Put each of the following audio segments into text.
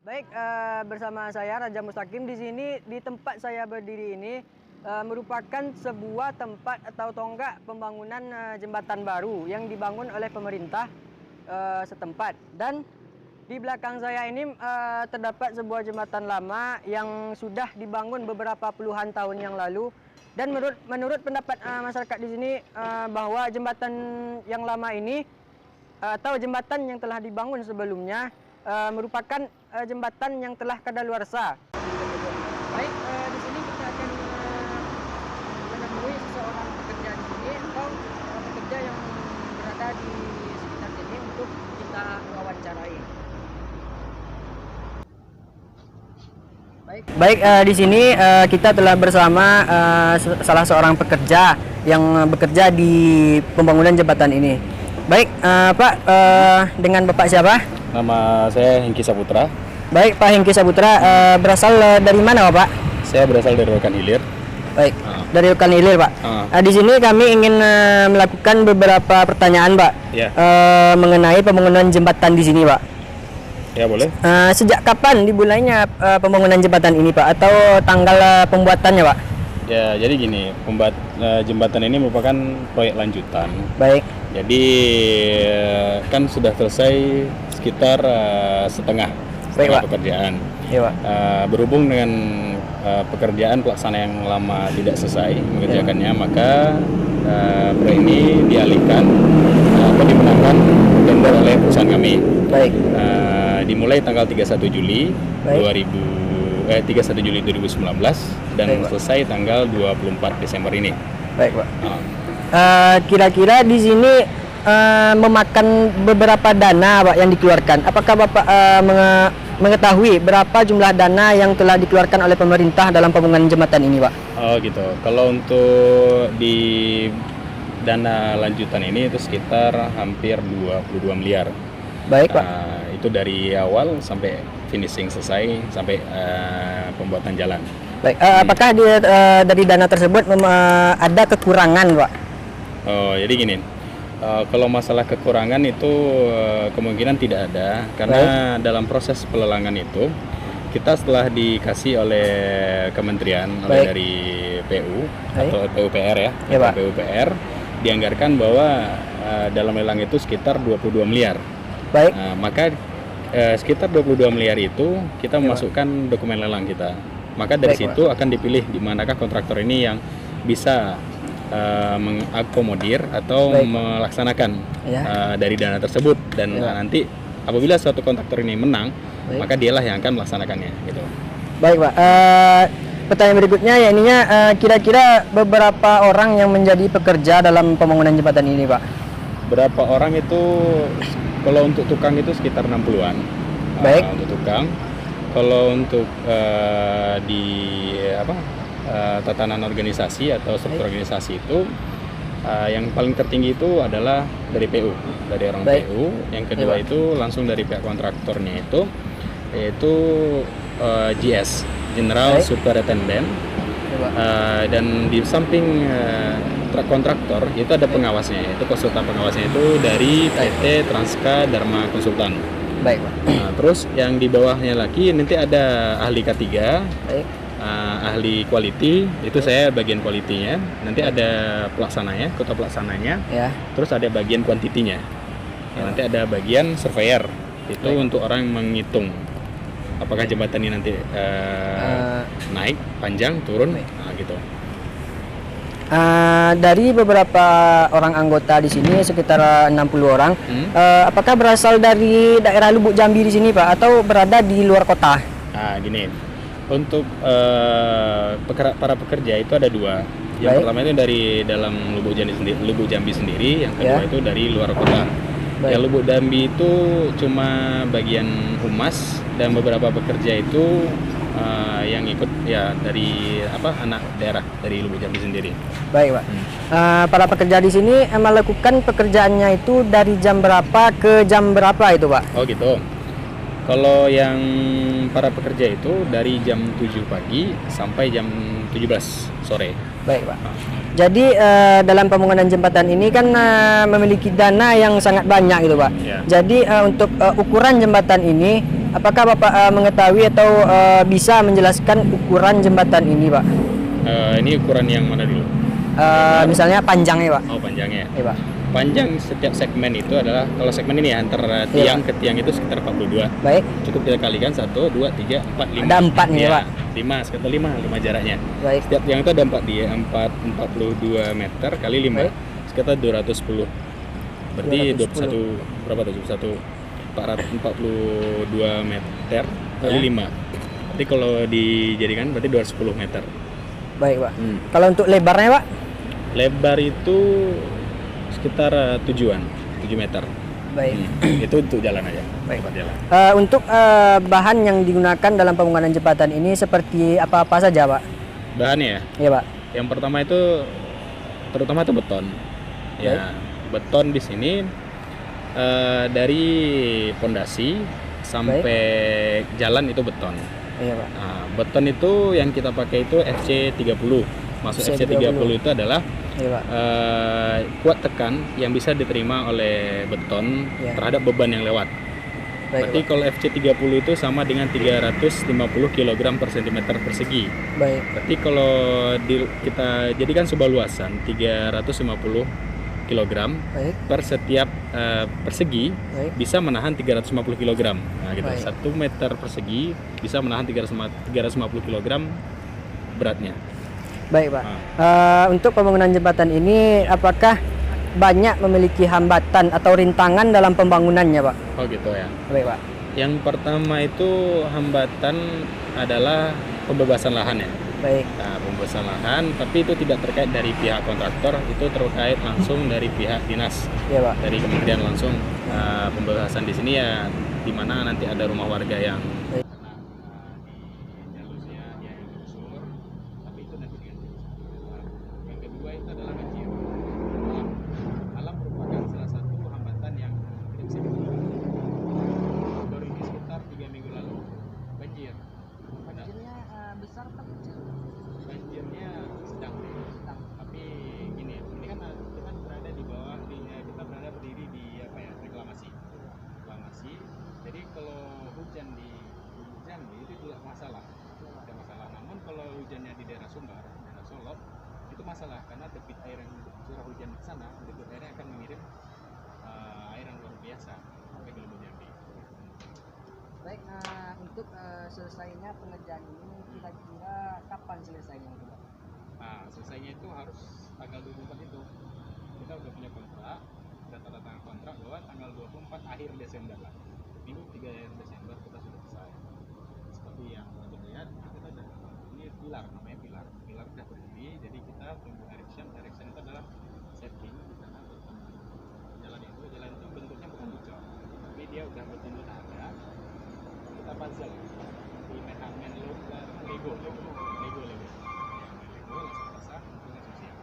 Baik, bersama saya Raja Mustaqim di sini di tempat saya berdiri ini merupakan sebuah tempat atau tonggak pembangunan jembatan baru yang dibangun oleh pemerintah setempat. Dan di belakang saya ini terdapat sebuah jembatan lama yang sudah dibangun beberapa puluhan tahun yang lalu. Dan menurut pendapat masyarakat di sini bahwa jembatan yang lama ini atau jembatan yang telah dibangun sebelumnya merupakan jembatan yang telah kadaluarsa. Baik, di sini kita akan menemui seseorang pekerja di sini atau pekerja yang berada di sekitar sini untuk kita wawancarai. Baik, di sini kita telah bersama salah seorang pekerja yang bekerja di pembangunan jembatan ini. Baik, Pak, dengan Bapak siapa? Nama saya Hengki Saputra. Baik, Pak Hengki Saputra, berasal dari mana, Pak? Saya berasal dari Rokan Hilir. Baik, dari Rokan Hilir, Pak. Di sini kami ingin melakukan beberapa pertanyaan, Pak, Ya. Mengenai pembangunan jembatan di sini, Pak. Ya, boleh. Sejak kapan dimulainya pembangunan jembatan ini, Pak? Atau tanggal pembuatannya, Pak? Ya, jadi gini, jembatan ini merupakan proyek lanjutan. Baik. Jadi kan sudah selesai sekitar setengah Pak. pekerjaan. Iya, Pak. Berhubung dengan pekerjaan pelaksana yang lama tidak selesai mengerjakannya, maka proyek ini dialihkan atau dimenangkan tender oleh perusahaan kami. Baik. Dimulai tanggal 31 Juli Baik. 31 Juli 2019 dan Baik, Pak. selesai tanggal 24 Desember ini. Baik, Pak. Kira-kira di sini memakan beberapa dana, Pak, yang dikeluarkan. Apakah Bapak mengetahui berapa jumlah dana yang telah dikeluarkan oleh pemerintah dalam pembangunan jembatan ini, Pak? Oh gitu. Kalau untuk di dana lanjutan ini itu sekitar hampir 22 miliar. Baik, Pak. Itu dari awal sampai finishing selesai sampai pembuatan jalan. Baik. Apakah dari dana tersebut ada kekurangan, Pak? Oh, jadi gini. Kalau masalah kekurangan itu kemungkinan tidak ada karena dalam proses pelelangan itu kita setelah dikasih oleh kementerian oleh dari PU atau PUPR ya, Pak. PUPR dianggarkan bahwa dalam lelang itu sekitar 22 miliar. Baik. Maka sekitar 22 miliar itu kita memasukkan dokumen lelang kita. Maka dari situ akan dipilih di manakah kontraktor ini yang bisa mengakomodir atau melaksanakan dari dana tersebut dan nanti apabila suatu kontraktor ini menang maka dialah yang akan melaksanakannya gitu. Baik, Pak. Pertanyaan berikutnya ya ininya kira-kira beberapa orang yang menjadi pekerja dalam pembangunan jembatan ini, Pak? Berapa orang itu kalau untuk tukang itu sekitar 60-an. Baik. Untuk tukang. Kalau untuk tatanan organisasi atau struktur organisasi itu yang paling tertinggi itu adalah dari PU, dari orang PU. Yang kedua itu langsung dari pihak kontraktornya itu yaitu GS, General Superintendent. Dan di samping kontraktor itu ada pengawasnya, itu konsultan pengawasnya itu dari PT Transka Dharma Konsultan. Baik, Pak. Terus yang di bawahnya lagi nanti ada ahli K3, ahli quality, itu saya bagian quality-nya. Nanti ada pelaksananya, ketua pelaksananya. Terus ada bagian kuantitinya. Nanti ada bagian surveyor, itu untuk orang menghitung apakah jembatan ini nanti naik, panjang, turun, gitu. Dari beberapa orang anggota di sini sekitar 60 orang, apakah berasal dari daerah Lubuk Jambi di sini, Pak, atau berada di luar kota? Gini, untuk para pekerja itu ada dua. Yang pertama itu dari dalam Lubuk Jambi sendiri, yang kedua itu dari luar kota. Yang Lubuk Jambi itu cuma bagian humas dan beberapa pekerja itu yang ikut ya dari anak daerah dari Lubuk Jambi sendiri. Baik, Pak. Para pekerja di sini melakukan pekerjaannya itu dari jam berapa ke jam berapa itu, Pak? Oh gitu. Kalau yang para pekerja itu dari jam 7 pagi sampai jam 17 sore. Baik, Pak. Jadi dalam pembangunan jembatan ini kan memiliki dana yang sangat banyak gitu, Pak. Ya. Jadi untuk ukuran jembatan ini apakah Bapak mengetahui atau bisa menjelaskan ukuran jembatan ini, Pak? Ini ukuran yang mana dulu? Misalnya panjangnya, Pak. Oh, panjangnya. Iya, Pak. Panjang setiap segmen itu adalah, kalau segmen ini ya, antara tiang ke tiang itu sekitar 42. Baik. Cukup kita kalikan 1, 2, 3, 4, 5. Ada 4 nih, ya, Pak. 5, sekitar 5 jaraknya. Baik. Setiap tiang itu ada 42 meter kali 5. Baik. Sekitar 210. Berarti 210. berapa tuh? 442 meter kali 5. Berarti kalau dijadikan berarti 210 meter. Baik, Pak. Kalau untuk lebarnya, Pak? Lebar itu sekitar 7 meter. Baik. Itu untuk jalan aja. Baik. Tempat jalan. Untuk bahan yang digunakan dalam pembangunan jembatan ini seperti apa-apa saja, Pak? Bahannya ya. Iya, Pak. Yang pertama itu terutama itu beton. Ya, beton di sini dari pondasi sampai jalan itu beton. Iya, Pak. Nah, beton itu yang kita pakai itu FC30. Maksud FC30 itu adalah Iya, Pak. kuat tekan yang bisa diterima oleh beton terhadap beban yang lewat. Baik, Berarti Pak. kalau FC30 itu sama dengan 350 kg per cm persegi. Baik. Berarti kalau kita jadikan sebuah luasan 350 kg Baik. per setiap persegi Baik. bisa menahan 350 kg. Nah, gitu. Baik. 1 meter persegi bisa menahan 350 kg beratnya. Baik, Pak. Untuk pembangunan jembatan ini apakah banyak memiliki hambatan atau rintangan dalam pembangunannya, Pak? Oh gitu ya. Baik, Pak. Yang pertama itu hambatan adalah pembebasan lahan ya. Baik. Nah, pembebasan lahan, tapi itu tidak terkait dari pihak kontraktor, itu terkait langsung dari pihak dinas, Iya, Pak. dari kementerian langsung. Pembebasan di sini ya, di mana nanti ada rumah warga yang Baik. kena di jalusnya ya digusur, tapi itu nanti diganti. Yang kedua itu adalah banjir. Alam merupakan salah satu hambatan yang tidak bisa dihindari. Baru ini sekitar 3 minggu lalu banjir. Banjirnya besar atau kecil? Banjirnya sedang, tapi gini, ini kan kita berada di bawah, kita berada berdiri di reklamasi. Jadi kalau hujan di itu tidak masalah, Namun kalau hujannya di daerah Sumbar, daerah Solok, itu masalah karena debit air yang curah hujan di sana, debit airnya akan mengirim air yang luar biasa sampai ke Lubuk Jambi. Baik, untuk selesainya pengerjaan ini kira-kira kapan selesainya, Pak? Nah, selesainya itu harus tanggal 24 itu. Kita udah punya kontrak, udah tanda tangan kontrak bahwa tanggal 24 akhir Desember lah. Minggu 3 akhir Desember kita sudah selesai. Seperti yang kita lihat, kita udah, ini pilar, namanya pilar. Pilar udah berdiri, jadi kita tunggu direction. Direction itu adalah setting di sana jalan itu bentuknya bukan dicor, tapi dia udah betul-betul ada. Kita puzzle di main Lego langsung pasang, itu langsung siap.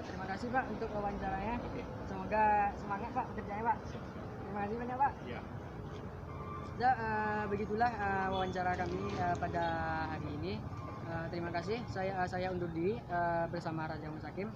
Terima kasih, Pak, untuk wawancaranya. Oke. Semoga semangat, Pak, bekerjanya, Pak. Terima kasih banyak, Pak. Ya. Ya, begitulah wawancara kami pada hari ini. Terima kasih. Saya undur diri bersama Raja Musakim.